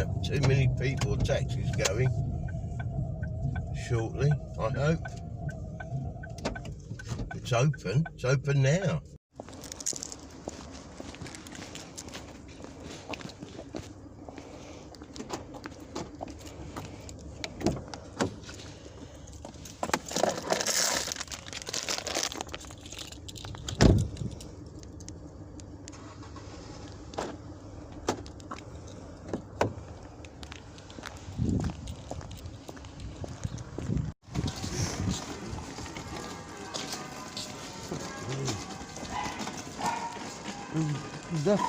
have too many people, taxis going shortly, I hope. It's open now. That's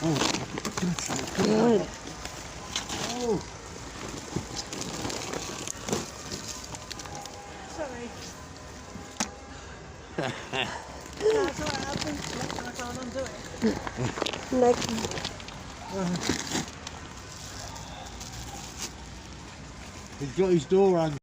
Good. oh. Sorry. That's what happens. I can't undo it. Like, He's got his door on.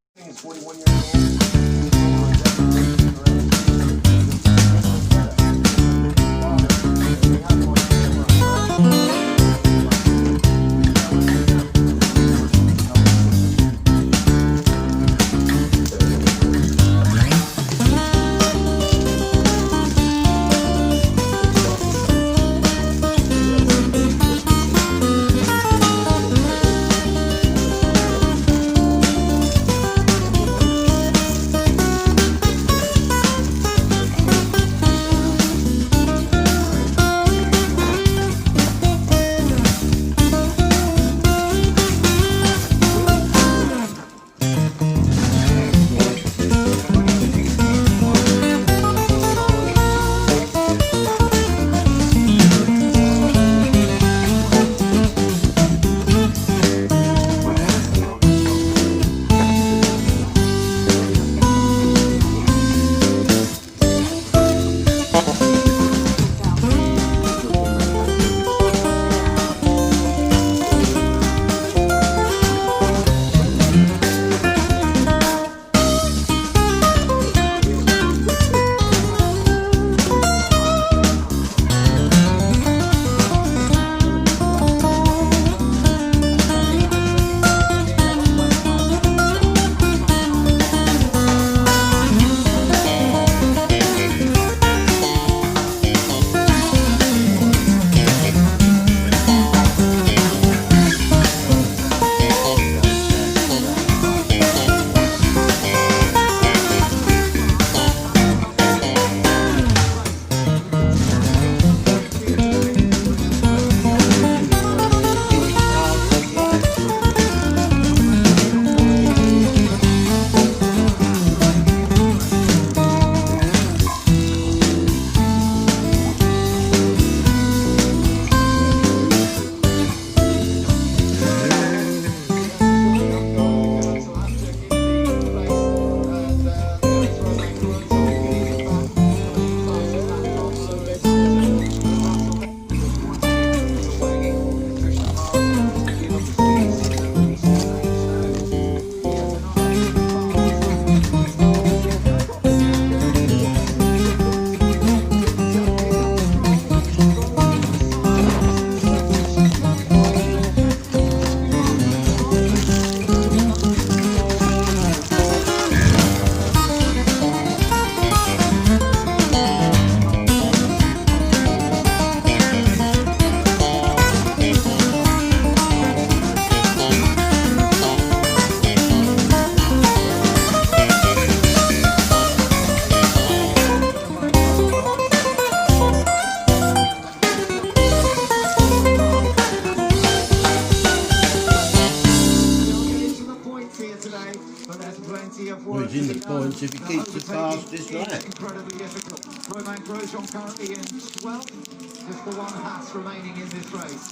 Within the points if he keeps the fastest lap. Incredibly difficult. Romain Grosjean currently in 12th, just the one Haas remaining in this race.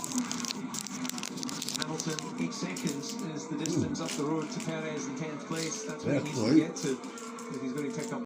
Hamilton, each second is the distance up the road to Perez in 10th place. That's where he needs to get to if he's going to pick up.